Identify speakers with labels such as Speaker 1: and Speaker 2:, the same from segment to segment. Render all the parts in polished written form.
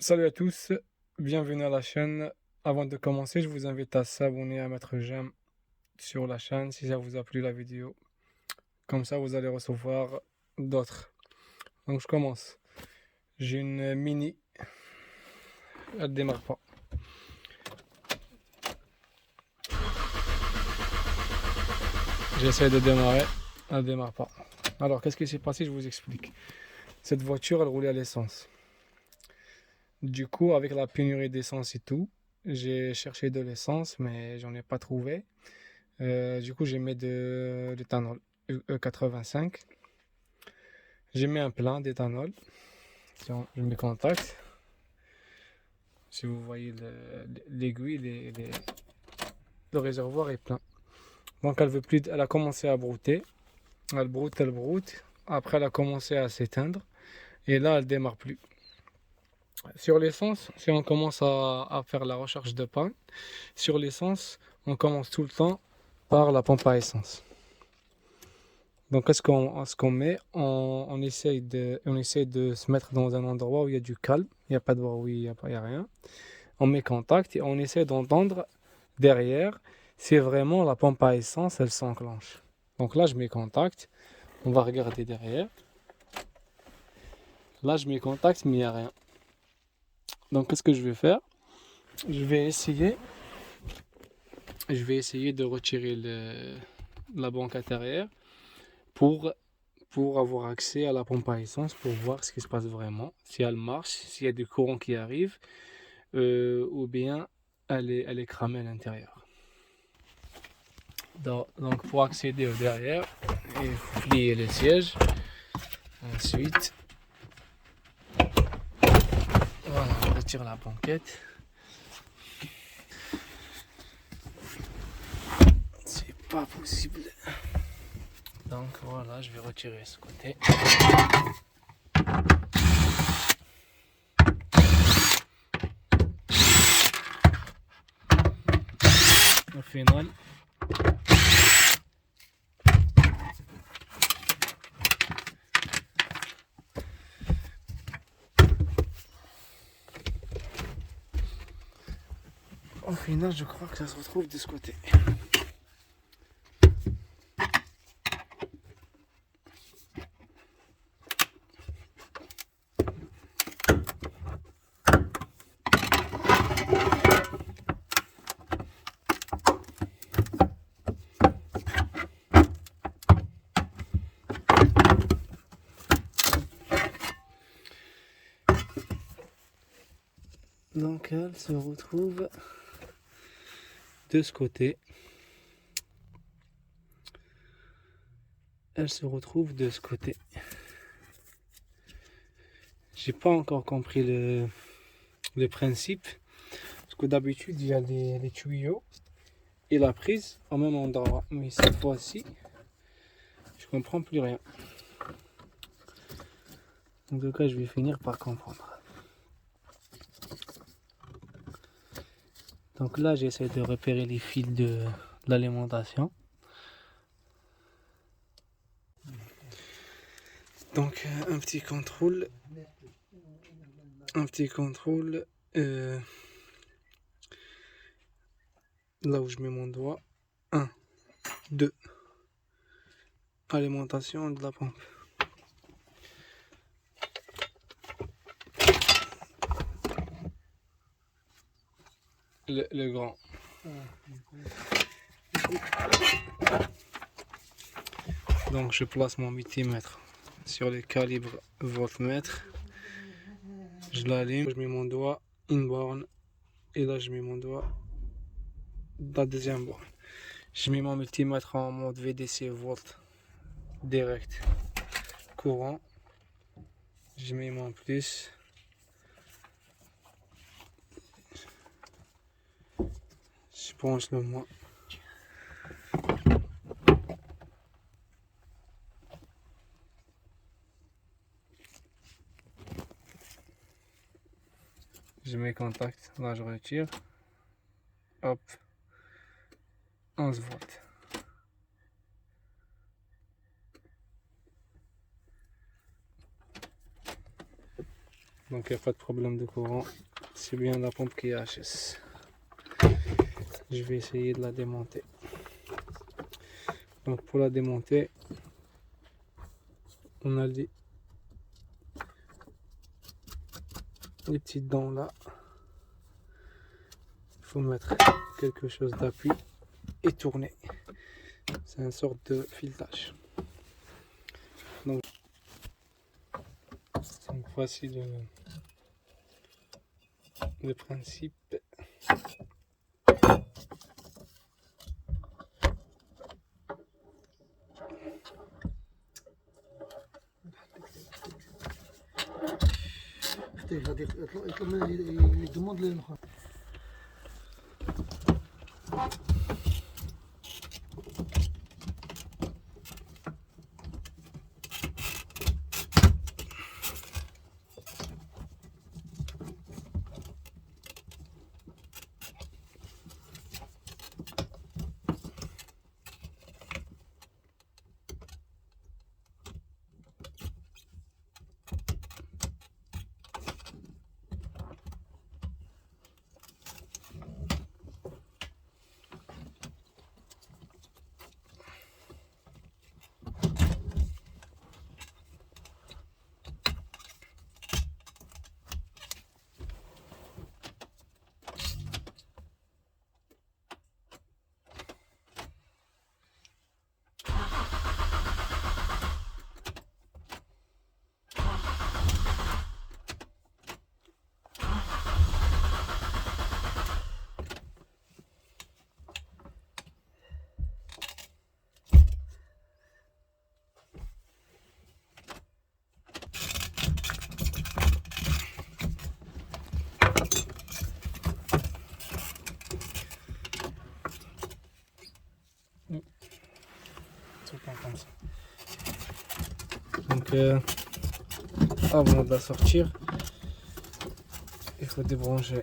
Speaker 1: Salut à tous, bienvenue à la chaîne. Avant de commencer, je vous invite à s'abonner, à mettre j'aime sur la chaîne si ça vous a plu la vidéo. Comme ça, vous allez recevoir d'autres. Donc je commence. J'ai une mini, elle démarre pas. J'essaie de démarrer, elle démarre pas. Alors qu'est-ce qui s'est passé? Je vous explique. Cette voiture, elle roulait à l'essence. Du coup, avec la pénurie d'essence et tout, j'ai cherché de l'essence, mais j'en ai pas trouvé. Du coup, j'ai mis de l'éthanol E85. J'ai mis un plein d'éthanol. Tiens, je mets contact. Si vous voyez l'aiguille, le réservoir est plein. Donc elle veut plus, elle a commencé à brouter. Elle broute, elle broute. Après, elle a commencé à s'éteindre. Et là, elle démarre plus. Sur l'essence, si on commence à faire la recherche de panne, sur l'essence, on commence tout le temps par la pompe à essence. Donc, qu'est-ce qu'on met? On essaye de se mettre dans un endroit où il y a du calme, il n'y a pas de bruit, il n'y a rien. On met contact et on essaie d'entendre derrière si vraiment la pompe à essence elle s'enclenche. Donc là, je mets contact, on va regarder derrière. Là, je mets contact, mais il n'y a rien. Donc, qu'est-ce que je vais faire? Je vais essayer de retirer la banque intérieure pour avoir accès à la pompe à essence, pour voir ce qui se passe vraiment, si elle marche, s'il y a du courant qui arrive, ou bien elle est cramée à l'intérieur. Donc pour accéder au derrière, il faut plier le siège. Ensuite, voilà, on retire la banquette. C'est pas possible. Donc voilà, je vais retirer ce côté. Au final, je crois que ça se retrouve de ce côté. Donc elle se retrouve de ce côté. Elle se retrouve de ce côté. J'ai pas encore compris le principe. Parce que d'habitude, il y a les tuyaux et la prise au même endroit. Mais cette fois-ci, je comprends plus rien. En tout cas, je vais finir par comprendre. Donc là, j'essaie de repérer les fils de l'alimentation. Donc un petit contrôle. Là où je mets mon doigt. 1, 2. Alimentation de la pompe. Le grand. Donc je place mon multimètre sur le calibre voltmètre. Je l'allume, je mets mon doigt, une borne, et là je mets mon doigt dans la deuxième borne. Je mets mon multimètre en mode VDC volt direct courant. Je mets mon plus. Je branche le moins. Je mets contact, là je retire. Hop. 11 volts. Donc il n'y a pas de problème de courant. C'est bien la pompe qui est HS. Je vais essayer de la démonter. Donc pour la démonter, on a les petites dents là. Il faut mettre quelque chose d'appui et tourner. C'est une sorte de filetage. Donc voici le principe. Comme ça. Donc avant de la sortir, il faut débrancher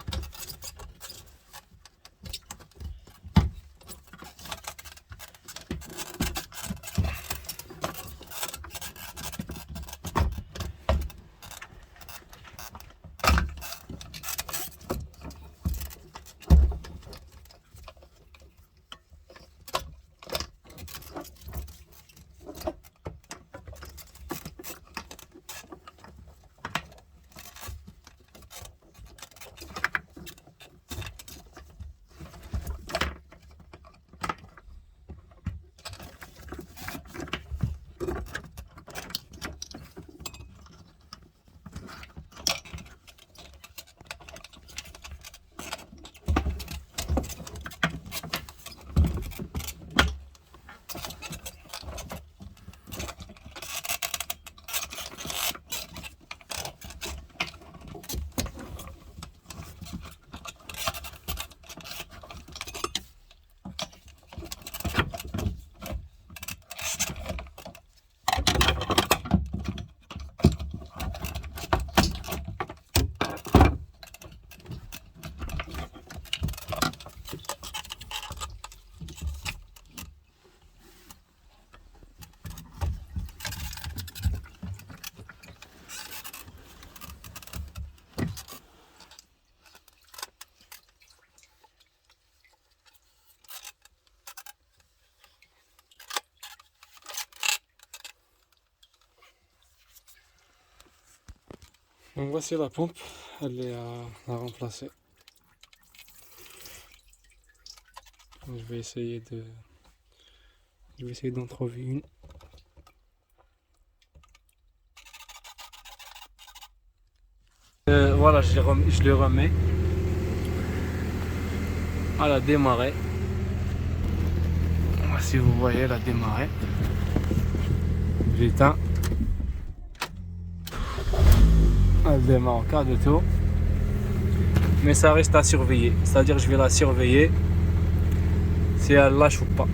Speaker 1: Donc voici la pompe, elle est à remplacer. Je vais essayer d'en trouver une. Voilà, je le remets. Elle a démarré. Si vous voyez, elle a démarré. J'éteins. Elle démarre en quart de tour. Mais ça reste à surveiller. C'est-à-dire je vais la surveiller si elle lâche ou pas.